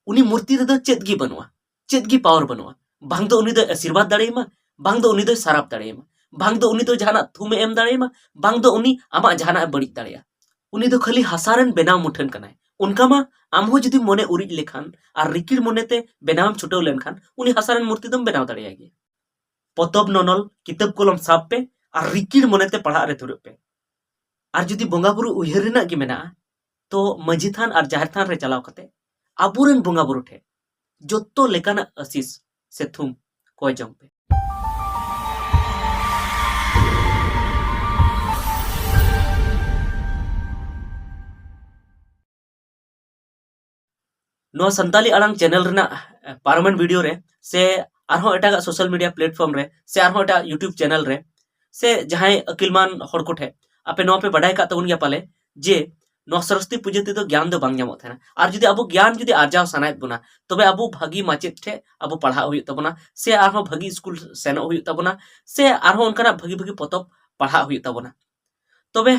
उनी मूर्ति रेदो चेद गी बनुआ, चेद गी पावर बनुआ। बांग दो उनी दो आशीर्वाद दाड़ेमा, बांग दो उनी दो साराप दाड़ेमा, बांग दो उनी दो जहाना थुमे एम दाड़ेमा, बांग दो उनी आमा जहाना बड़ी दाड़ेया। उनी दो खाली हासारन बेनाव मुठन कनाय। उनका मा आमहो जुदी मोने उरिज लेखान और रिकिड़ मोनेते बेनावम छुटाव लेनखान उनी हासारन मूर्ति दम बेनाव दाड़ेयागी। पतब ननल किताब कलम साब पे और रिकिड़ मोनेते पढ़ा रे धुरुप पे। और जुदी बोंगा बुरु उयहर रेना गी मेना तो मजी थान और जाहिर थान रे चलाव कते आबुरेन बोंगा बुरु ठे जोत्तो लेकाना आशीष से थुम कोय जम पे। नो संताली आलांग चैनल रेना पारमेंट वीडियो रे से आरहों एटागा सोशल मीडिया प्लेटफॉर्म रे से आरहों एटा यूट्यूब चैनल रे से जहां अकिलमान हर को ठे आपे नो पे बडाय का तबन गया पाले जे नो सरस्वती पूजा ते तो ज्ञान दो बांग ᱧᱟᱢᱚᱜ ᱛᱟᱦᱮᱱᱟ और जुदी अबो ज्ञान जुदी आर्जाव सानायत बुना तबे अबो भागी माचेत ठे अबो पढ़ा हुई तबना से आरहों भागी स्कूल सेनो हुई तबना से आरहों उनकना भागी भागी पतब पढ़ा हुई तबना तबे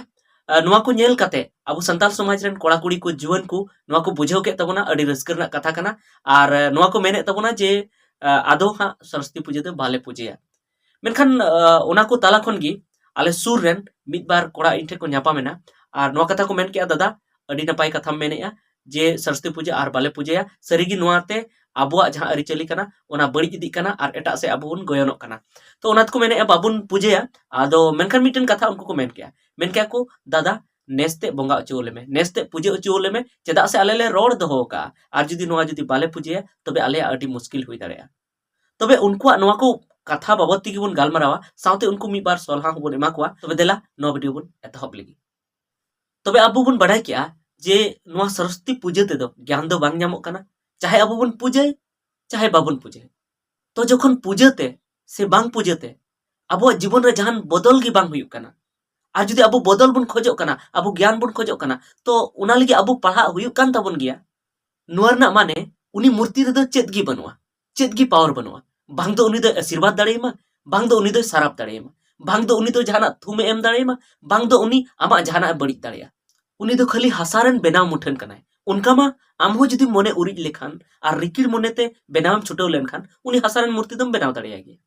नुआ को नेल काते अबो संताल समाज रेन कोड़ा कुड़ी को जीवन को नुआ को बुझाव के तबना अडी रस्कर ना कथा कना और नुआ को मेने तबना जे आदो हा सरस्वती पूजा दो बाले पूजेया मेनखान ओना को ताला खन गी आले सुर रेन मिद बार कोड़ा इन ठे को ᱧᱟᱯᱟᱢᱮᱱᱟ और नुआ कथा को मेन के दादा अडी नपाय कथा मेनेया जे सरस्वती पूजा और बाले पूजेया सरीगी नुआते आबुआ जहां अरिचली कना ओना बड़ी इदी कना और एटा से आबुन गोयनोक कना तो ओनात को मेने बाबुन पूजेया आदो मेनखान मिटन कथा उनको को मेन क्या को दादा नेस्ते बोंगा उचुले में नेस्ते पूजे उचुले में चेदा से आले ले रोड दहो का और जुदी नुआ जुदी बाले पूजेया तबे आले अडी मुश्किल हुई दाड़ेया तबे उनको नुआ को कथा बाबत तिगी बुन गालमारावा साउते उनको मी बार सलहा बुन एमा कोआ तबे देला नो वीडियो बुन एतहब लगी तबे अबो बुन बड़ाय किया जे नुआ सरस्वती पूजा ते दो ज्ञान दो बांग ᱧᱟᱢᱚᱜ कना चाहे अबो बुन पूजे चाहे बाबुन पूजे तो जखन पूजते से बांग पूजते अबो जीवन रे जहान बदल गी बांग हुयुक कना और जुदी अबो बदल बुन खोजो कना अबो ज्ञान बुन खोजो कना तो उना लगी अबो पढ़ा हुयुक कान ताबन गिया नुआ रना माने उनी मूर्ति रे दो चेद गी बनुआ चेद गी पावर बनुआ बांग दो उनी दो आशीर्वाद दाड़ेमा बांग दो उनी दो साराप दाड़ेमा बांग दो उनी दो जहाना थुमे एम दाड़ेमा बांग दो उनी आमा जहाना बड़ी दाड़ेया उनी दो खाली हासारन बेनाव मुठन कनाय उनका मा आमहो जुदी मोने उरिज लेखान और रिकिड़ मोनेते बेनावम छुटाव लेनखान उनी हासारन मूर्ति दम बेनाव दाड़ेयागी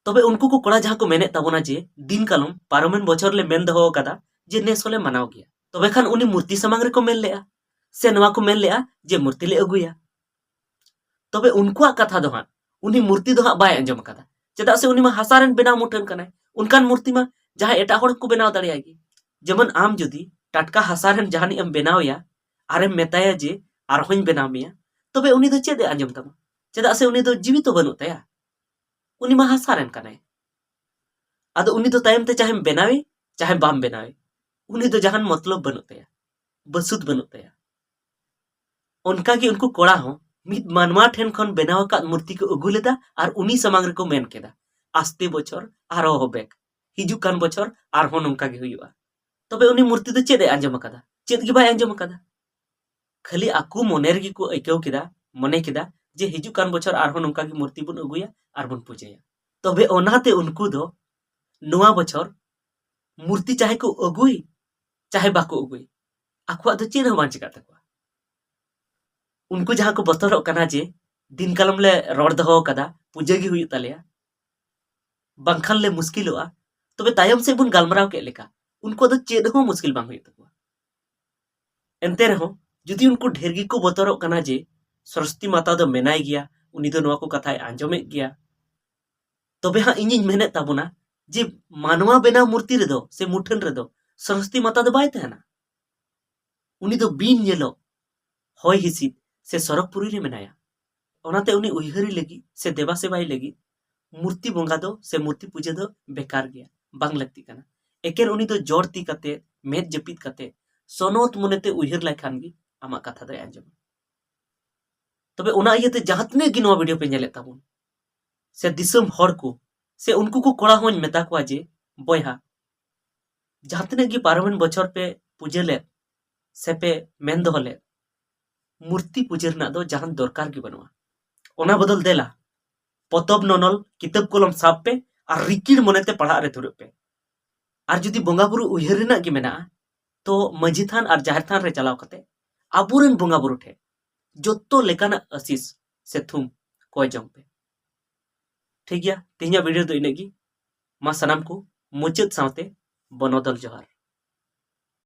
तबे उनको को कोड़ा जहां को मेने ताबोना जे दिन कालम पारमेन बछर ले मेन दहो कदा जे नेस होले मनाव गया तबे खान उनी मूर्ति समांग रे को मेन लेआ से नवा को मेन लेआ जे मूर्ति ले अगुया तबे उनको कथा दो हां उनी मूर्ति दो हां बाय अंजम कदा चेदा से उनी मा हासारन बेनाव मुठन कनाय उनकान मूर्ति मा जहां एटा होड़ को बेनाव दाड़ेयागी जेमन आम जुदी टाटका हासारन जहानी एम बेनावया आरेम मेताया जे आरहों बेनाव मिया तबे उनी दो चेदे अंजम तमा चेदा से उनी दो जीवित तो बनु तया उनी मा हासारन कनाय आदो उनी दो तायम ते चाहे बेनावे चाहे बाम बेनावे उनी दो जहान मतलब बनु तया बसुद बनु तया उनका की उनको कोड़ा हो मिद मानवा ठेन खन बेनाव का मूर्ति को अगु लेदा और उनी समांग रे को मेन केदा आस्ते बछर आरो होबेक हिजु कान बछर आरहों नंका गे हुयुआ तबे उनी मूर्ति दो चेदे अंजम कदा चेद गी बाय अंजम कदा खाली आकु मोनेर गी को अइकेव केदा मने केदा जे हिजु कान बछर आरहों नंका की मूर्ति बुन अगुया और बुन पूजेया तबे ओनाते उनको दो नोआ बछर मूर्ति चाहे को अगुई चाहे बाको अगुई आकुआ दो चेद बां चिका तकवा उनको जहां को बतरक कना जे दिन कालम ले रोड दहो कदा पूजा गी हुई तालेया बांखान ले मुश्किलोआ तबे तायम से बुन गालमराव के लेका उनको दो चेद हो मुश्किल बांग हुई तकवा एनते रहो जुदी उनको ढेर गी को बतरक कना जे सरस्वती माता दो मेनाय गिया उनी दो नोआ को कथाय आंजमे गिया तबे हाँ इनिज मेहनत ताबुना जे मानवा बेना मूर्ति रे दो से मुठन रे दो सरस्वती माता दो बाय तहना उनी दो बीन येलो होय हिसिद से सरकपुरी रे मेनाया ओनाते उनी उयहरी लगी से देवा सेवाई लगी मूर्ति बोंगा दो से मूर्ति पूजा दो बेकार गया बांग लगती कना एकेन उनी दो जोड़ती कते मेद जपित कते सोनोत मुनेते उयहर लायखान गी आमा कथा दो आंजम तबे उना इयते जहातने गी नोआ वीडियो पे नेले ताबुन से दिसम हर को से उनको को कोड़ा हों मेता को जे बयहा जहातने गी पारमेन बछर पे पूजे ले से पे मेन दो ले मूर्ति पूजा रना दो जहान दरकार गी बनुआ ओना बदल देला पतब ननल किताब कलम साब पे और रिकिड़ मोनेते पढ़ा रे धुरुप पे और जुदी बोंगा बुरु उयहर रना गी मेना तो मजी थान और जाहिर थान रे चलाव कते आबुरेन बोंगा बुरु ठे जोतो लेकाना आशीष से थुम कोय जम पे ठीक गया। तेहना वीडियो दो इनेगी मा सनाम को मुचाद सावते बनोदल जोहार।